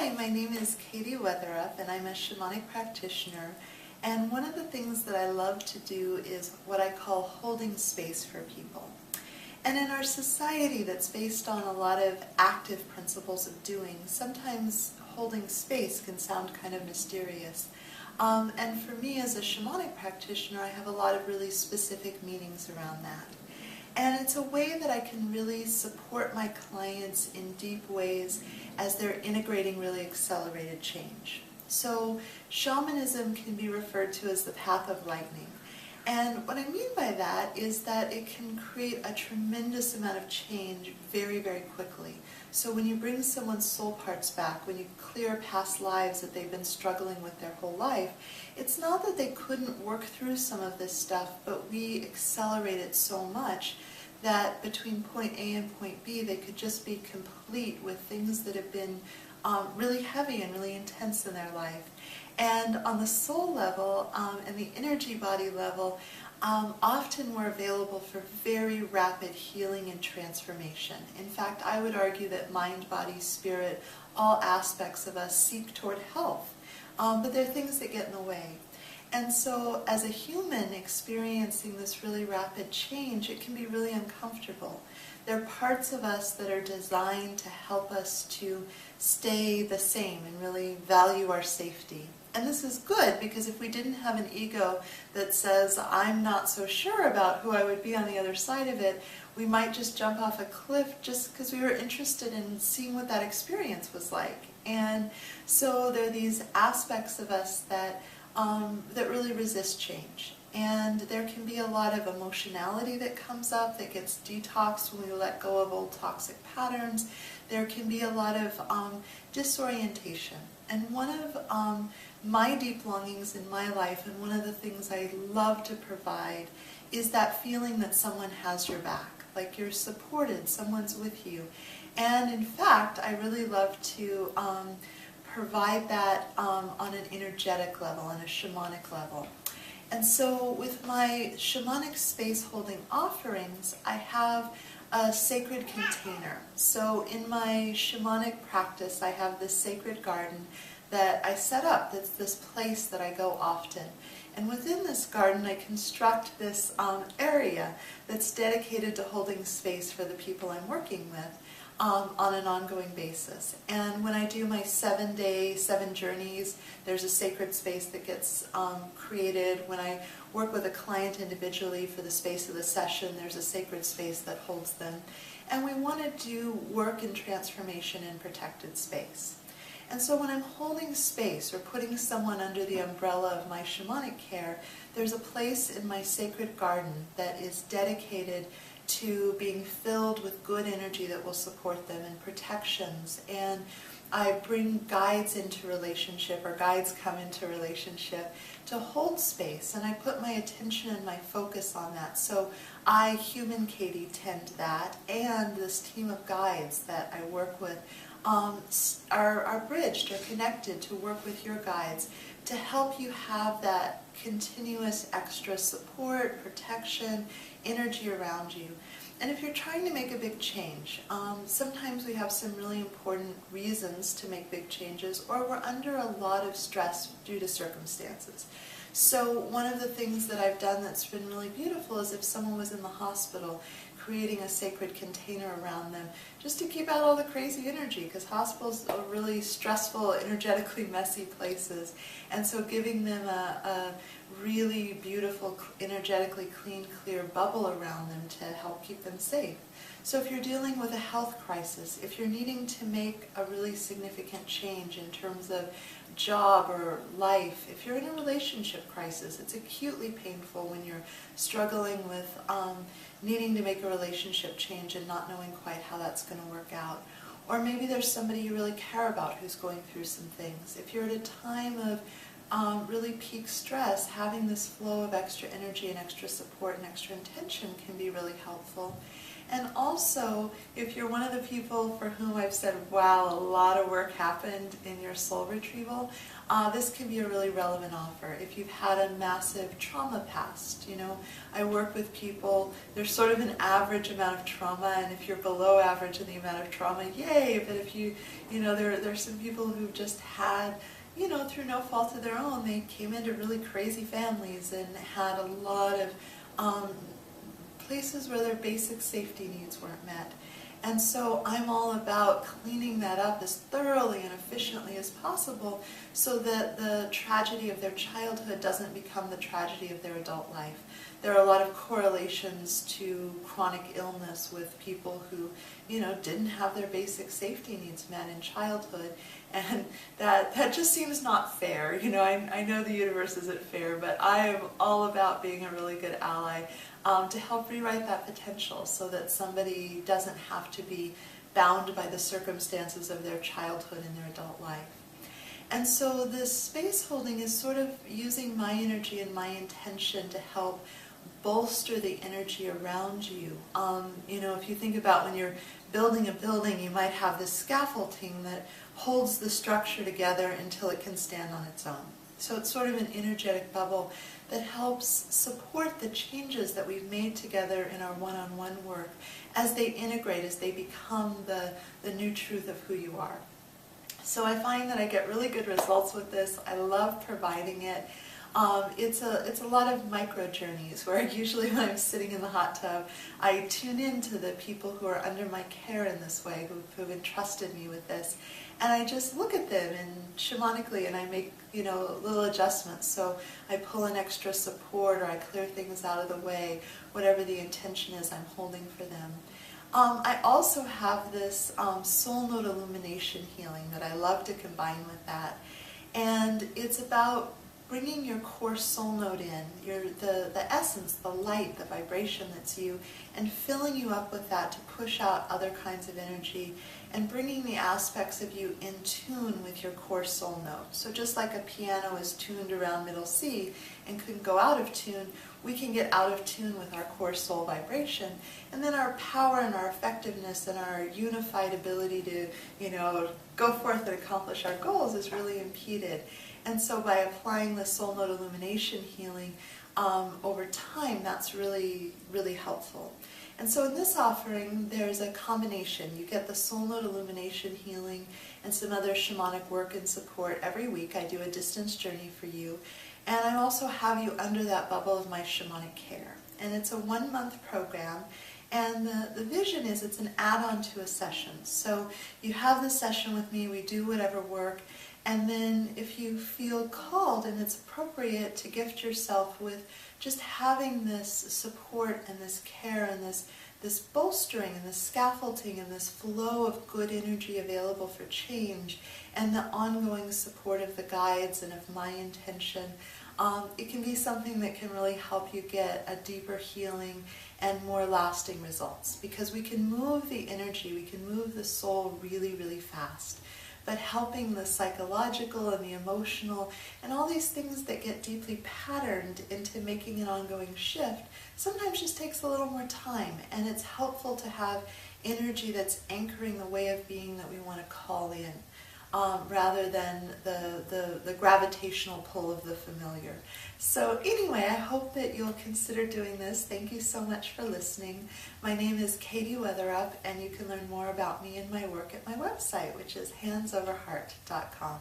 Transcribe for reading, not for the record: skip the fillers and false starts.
Hi, my name is Katie Weatherup and I'm a shamanic practitioner, and one of the things that I love to do is what I call holding space for people. And in our society that's based on a lot of active principles of doing, sometimes holding space can sound kind of mysterious. And for me as a shamanic practitioner, I have a lot of really specific meanings around that. And it's a way that I can really support my clients in deep ways as they're integrating really accelerated change. So shamanism can be referred to as the path of lightning. And what I mean by that is that it can create a tremendous amount of change very, very quickly. So when you bring someone's soul parts back, when you clear past lives that they've been struggling with their whole life, it's not that they couldn't work through some of this stuff, but we accelerate it so much that between point A and point B, they could just be complete with things that have been really heavy and really intense in their life. And on the soul level and the energy body level, often we're available for very rapid healing and transformation. In fact, I would argue that mind, body, spirit, all aspects of us seek toward health, but there are things that get in the way. And so as a human experiencing this really rapid change, it can be really uncomfortable. There are parts of us that are designed to help us to stay the same and really value our safety. And this is good, because if we didn't have an ego that says, I'm not so sure about who I would be on the other side of it, we might just jump off a cliff just because we were interested in seeing what that experience was like. And so there are these aspects of us that really resist change. And there can be a lot of emotionality that comes up that gets detoxed when we let go of old toxic patterns. There can be a lot of disorientation. And one of my deep longings in my life, and one of the things I love to provide, is that feeling that someone has your back, like you're supported, someone's with you. And in fact, I really love to provide that on an energetic level, on a shamanic level. And so with my shamanic space holding offerings, I have a sacred container. So in my shamanic practice, I have this sacred garden that I set up. That's this place that I go often. And within this garden, I construct this area that's dedicated to holding space for the people I'm working with on an ongoing basis. And when I do my 7-day, 7 journeys, there's a sacred space that gets created. When I work with a client individually for the space of the session, there's a sacred space that holds them. And we want to do work and transformation in protected space. And so when I'm holding space or putting someone under the umbrella of my shamanic care, there's a place in my sacred garden that is dedicated to being filled with good energy that will support them and protections. And I bring guides into relationship, or guides come into relationship to hold space, and I put my attention and my focus on that. So I, human Katie, tend that, and this team of guides that I work with are bridged or connected to work with your guides to help you have that continuous extra support, protection, energy around you. And if you're trying to make a big change, sometimes we have some really important reasons to make big changes, or we're under a lot of stress due to circumstances. So one of the things that I've done that's been really beautiful is if someone was in the hospital, creating a sacred container around them just to keep out all the crazy energy, because hospitals are really stressful, energetically messy places. And so giving them a really beautiful, energetically clean, clear bubble around them to help keep them safe. So if you're dealing with a health crisis, if you're needing to make a really significant change in terms of job or life, if you're in a relationship crisis, it's acutely painful when you're struggling with needing to make a relationship change and not knowing quite how that's going to work out. Or maybe there's somebody you really care about who's going through some things. If you're at a time of really peak stress, having this flow of extra energy and extra support and extra intention can be really helpful. And also, if you're one of the people for whom I've said, wow, a lot of work happened in your soul retrieval, this can be a really relevant offer. If you've had a massive trauma past, I work with people, there's sort of an average amount of trauma, and if you're below average in the amount of trauma, yay, but if there's some people who've just had, through no fault of their own, they came into really crazy families and had a lot of places where their basic safety needs weren't met. And so I'm all about cleaning that up as thoroughly and efficiently as possible so that the tragedy of their childhood doesn't become the tragedy of their adult life. There are a lot of correlations to chronic illness with people who, didn't have their basic safety needs met in childhood, and that just seems not fair. I know the universe isn't fair, but I am all about being a really good ally to help rewrite that potential so that somebody doesn't have to be bound by the circumstances of their childhood in their adult life. And so this space holding is sort of using my energy and my intention to help bolster the energy around you. If you think about when you're building a building, you might have this scaffolding that holds the structure together until it can stand on its own. So it's sort of an energetic bubble that helps support the changes that we've made together in our one-on-one work as they integrate, as they become the new truth of who you are. So I find that I get really good results with this. I love providing it. It's a lot of micro journeys where usually when I'm sitting in the hot tub, I tune in to the people who are under my care in this way, who've entrusted me with this. And I just look at them and shamanically, and I make little adjustments. So I pull in extra support, or I clear things out of the way, whatever the intention is I'm holding for them. I also have this soul note illumination healing that I love to combine with that. And it's about bringing your core soul note in, the essence, the light, the vibration that's you, and filling you up with that to push out other kinds of energy, and bringing the aspects of you in tune with your core soul note. So just like a piano is tuned around middle C and can go out of tune, we can get out of tune with our core soul vibration, and then our power and our effectiveness and our unified ability to, go forth and accomplish our goals is really impeded. And so by applying the soul note illumination healing over time, that's really, really helpful. And so in this offering, there's a combination. You get the soul note illumination healing and some other shamanic work and support every week. I do a distance journey for you. And I also have you under that bubble of my shamanic care. And it's a 1-month program. And the vision is it's an add-on to a session. So you have the session with me, we do whatever work, and then if you feel called and it's appropriate to gift yourself with just having this support and this care and this bolstering and this scaffolding and this flow of good energy available for change and the ongoing support of the guides and of my intention, it can be something that can really help you get a deeper healing and more lasting results, because we can move the energy, we can move the soul really, really fast. But helping the psychological and the emotional and all these things that get deeply patterned into making an ongoing shift sometimes just takes a little more time, and it's helpful to have energy that's anchoring the way of being that we want to call in, rather than the gravitational pull of the familiar. So anyway, I hope that you'll consider doing this. Thank you so much for listening. My name is Katie Weatherup, and you can learn more about me and my work at my website, which is handsoverheart.com.